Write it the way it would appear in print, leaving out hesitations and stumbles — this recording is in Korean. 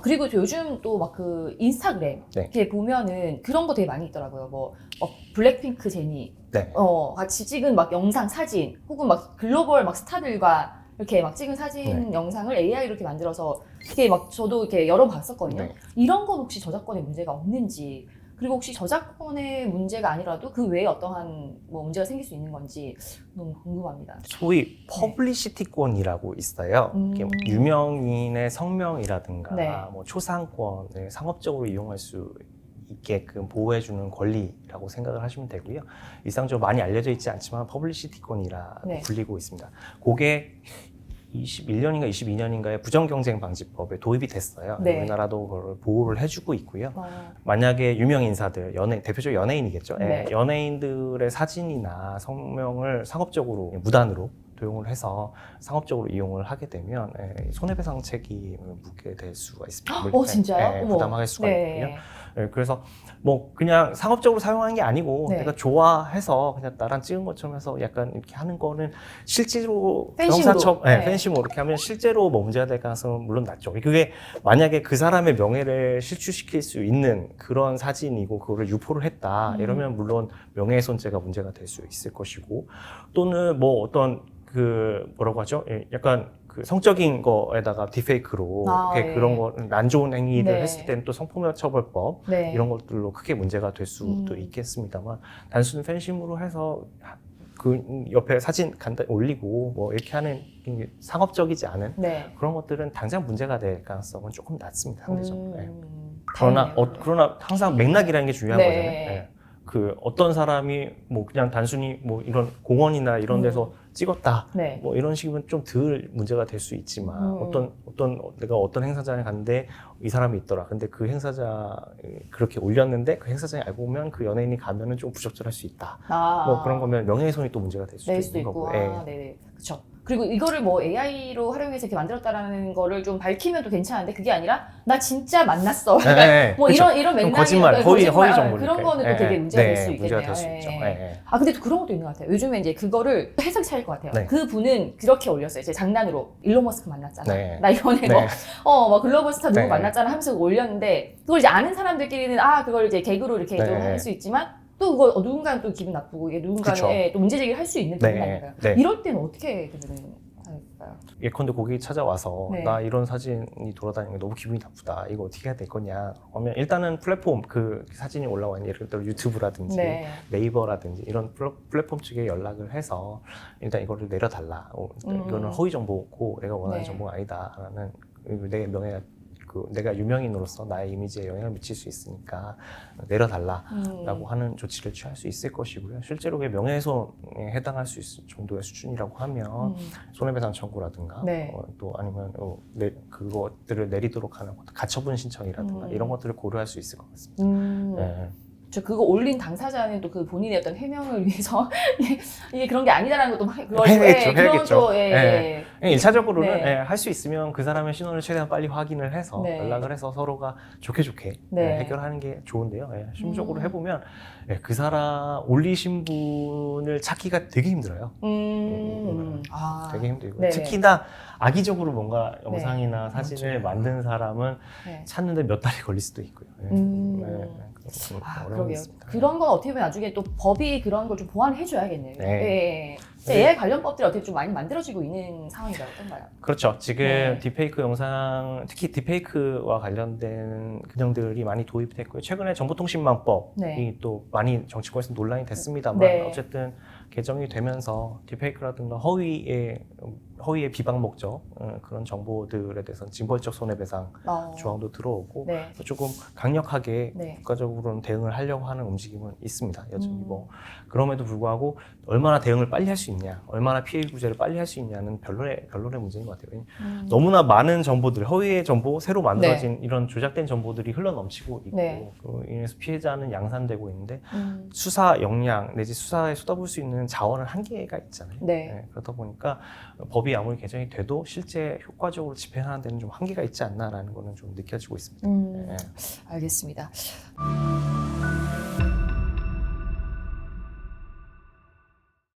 그리고 요즘 또 막 그 인스타그램 네. 이렇게 보면은 그런 거 되게 많이 있더라고요. 뭐 블랙핑크 제니 네. 같이 찍은 막 영상 사진 혹은 막 글로벌 막 스타들과 이렇게 막 찍은 사진 네. 영상을 AI로 이렇게 만들어서 이렇게 막 저도 이렇게 여러 번 봤었거든요. 네. 이런 건 혹시 저작권에 문제가 없는지, 그리고 혹시 저작권의 문제가 아니라도 그 외에 어떠한 뭐 문제가 생길 수 있는 건지 너무 궁금합니다. 소위 퍼블리시티권이라고 있어요. 이게 유명인의 성명이라든가 네. 뭐 초상권을 상업적으로 이용할 수 있게끔 보호해주는 권리라고 생각을 하시면 되고요. 일상적으로 많이 알려져 있지 않지만 퍼블리시티권이라고 네. 불리고 있습니다. 그게 21년인가 22년인가에 부정경쟁방지법에 도입이 됐어요. 네. 우리나라도 그걸 보호를 해주고 있고요. 어, 만약에 유명 인사들, 대표적으로 연예인이겠죠. 네. 연예인들의 사진이나 성명을 상업적으로 무단으로 도용을 해서 상업적으로 이용을 하게 되면 손해배상 책임을 묻게 될 수가 있습니다. 진짜요? 부담할 수가 네. 있고요. 그래서 뭐 그냥 상업적으로 사용하는 게 아니고 네. 내가 좋아해서 그냥 나랑 찍은 것처럼 해서 약간 이렇게 하는 거는 실제로 팬심으로. 팬심으로 이렇게 하면 실제로 뭐 문제가 될 가능성은 물론 낮죠. 그게 만약에 그 사람의 명예를 실추시킬 수 있는 그런 사진이고 그거를 유포를 했다 이러면 물론 명예훼손죄가 문제가 될 수 있을 것이고, 또는 뭐 어떤 그 뭐라고 하죠? 약간 그 성적인 거에다가 디페이크로 이렇게 그런 거 안 좋은 행위를 했을 때는 또 성폭력처벌법 이런 것들로 크게 문제가 될 수도 있겠습니다만, 단순 팬심으로 해서 그 옆에 사진 간단히 올리고 뭐 이렇게 하는 상업적이지 않은 그런 것들은 당장 문제가 될 가능성은 조금 낮습니다, 상대적으로. 그러나 항상 맥락이라는 게 중요한 거잖아요. 그 어떤 사람이 뭐 그냥 단순히 뭐 이런 공원이나 이런 데서 찍었다 뭐 이런 식이면 좀 덜 문제가 될 수 있지만 내가 어떤 행사장에 갔는데 이 사람이 있더라. 근데 그 행사장 그렇게 올렸는데 그 행사장에 알고 보면 그 연예인이 가면은 좀 부적절할 수 있다. 뭐 그런 거면 명예훼손이 또 문제가 될 수도 있는 거고. 네네. 그렇죠. 그리고 이거를 뭐 AI로 활용해서 이렇게 만들었다라는 거를 좀 밝히면 또 괜찮은데, 그게 아니라 나 진짜 만났어. 뭐 그렇죠. 이런 맥락이 거짓말, 허위 정보 그런 거는 또 되게 문제가 될 수 있겠네요. 문제가 될 수 있죠. 근데 또 그런 것도 있는 것 같아요. 요즘에 이제 그거를 해석이 차일 것 같아요. 네. 그 분은 그렇게 올렸어요. 제 장난으로 일론 머스크 만났잖아. 네. 나 이번에 뭐 글로벌 스타 누구 만났잖아 하면서 올렸는데, 그걸 이제 아는 사람들끼리는 그걸 이제 개그로 이렇게 좀 할 수 있지만, 또 그거 누군가는 또 기분 나쁘고 누군가는 또 문제 제기를 할 수 있는 부분이니까요. 이럴 때는 어떻게 그들은 할까요? 예컨대 고객이 찾아와서 네. 나 이런 사진이 돌아다니는 게 너무 기분이 나쁘다. 이거 어떻게 해야 될 거냐. 그러면 일단은 플랫폼, 그 사진이 올라와 있는 예를 들어 유튜브라든지 네이버라든지 이런 플랫폼 측에 연락을 해서 일단 이거를 내려달라. 이거는 허위 정보고 내가 원하는 정보가 아니다라는, 내 명예가 내가 유명인으로서 나의 이미지에 영향을 미칠 수 있으니까 내려달라라고 하는 조치를 취할 수 있을 것이고요. 실제로 그게 명예훼손에 해당할 수 있을 정도의 수준이라고 하면 손해배상 청구라든가 또 아니면 그것들을 내리도록 하는 가처분 신청이라든가 이런 것들을 고려할 수 있을 것 같습니다. 저 그거 올린 당사자는 또 그 본인의 어떤 해명을 위해서 이게 그런 게 아니다라는 것도 해야겠죠. 1차적으로는 할 수 있으면 그 사람의 신원을 최대한 빨리 확인을 해서 연락을 해서 서로가 좋게 해결하는 게 좋은데요. 심적으로 해보면 그 사람 올리신 분을 찾기가 되게 힘들어요. 되게 힘들고 특히나 악의적으로 뭔가 영상이나 사진을 만든 사람은 찾는데 몇 달이 걸릴 수도 있고요. 그러게요. 그런 건 어떻게 보면 나중에 또 법이 그런 걸 좀 보완을 해줘야겠네요. AI 관련 법들이 어떻게 좀 많이 만들어지고 있는 상황인가요? 어떤가요? 그렇죠. 지금 딥페이크 영상, 특히 딥페이크와 관련된 규정들이 많이 도입됐고요. 최근에 정보통신망법이 또 많이 정치권에서 논란이 됐습니다만 어쨌든 개정이 되면서 딥페이크라든가 허위의 비방 목적 그런 정보들에 대해서는 징벌적 손해배상 조항도 들어오고 조금 강력하게 국가적으로는 대응을 하려고 하는 움직임은 있습니다. 여전히 뭐 그럼에도 불구하고 얼마나 대응을 빨리 할 수 있냐, 얼마나 피해 구제를 빨리 할 수 있냐는 별론의 문제인 것 같아요. 너무나 많은 정보들, 허위의 정보, 새로 만들어진 이런 조작된 정보들이 흘러넘치고 있고 그로 인해서 피해자는 양산되고 있는데 수사 역량 내지 수사에 쏟아부을 수 있는 자원은 한계가 있잖아요. 그러다 보니까 법이 아무리 개정이 돼도 실제 효과적으로 집행하는 데는 좀 한계가 있지 않나라는 거는 좀 느껴지고 있습니다. 알겠습니다.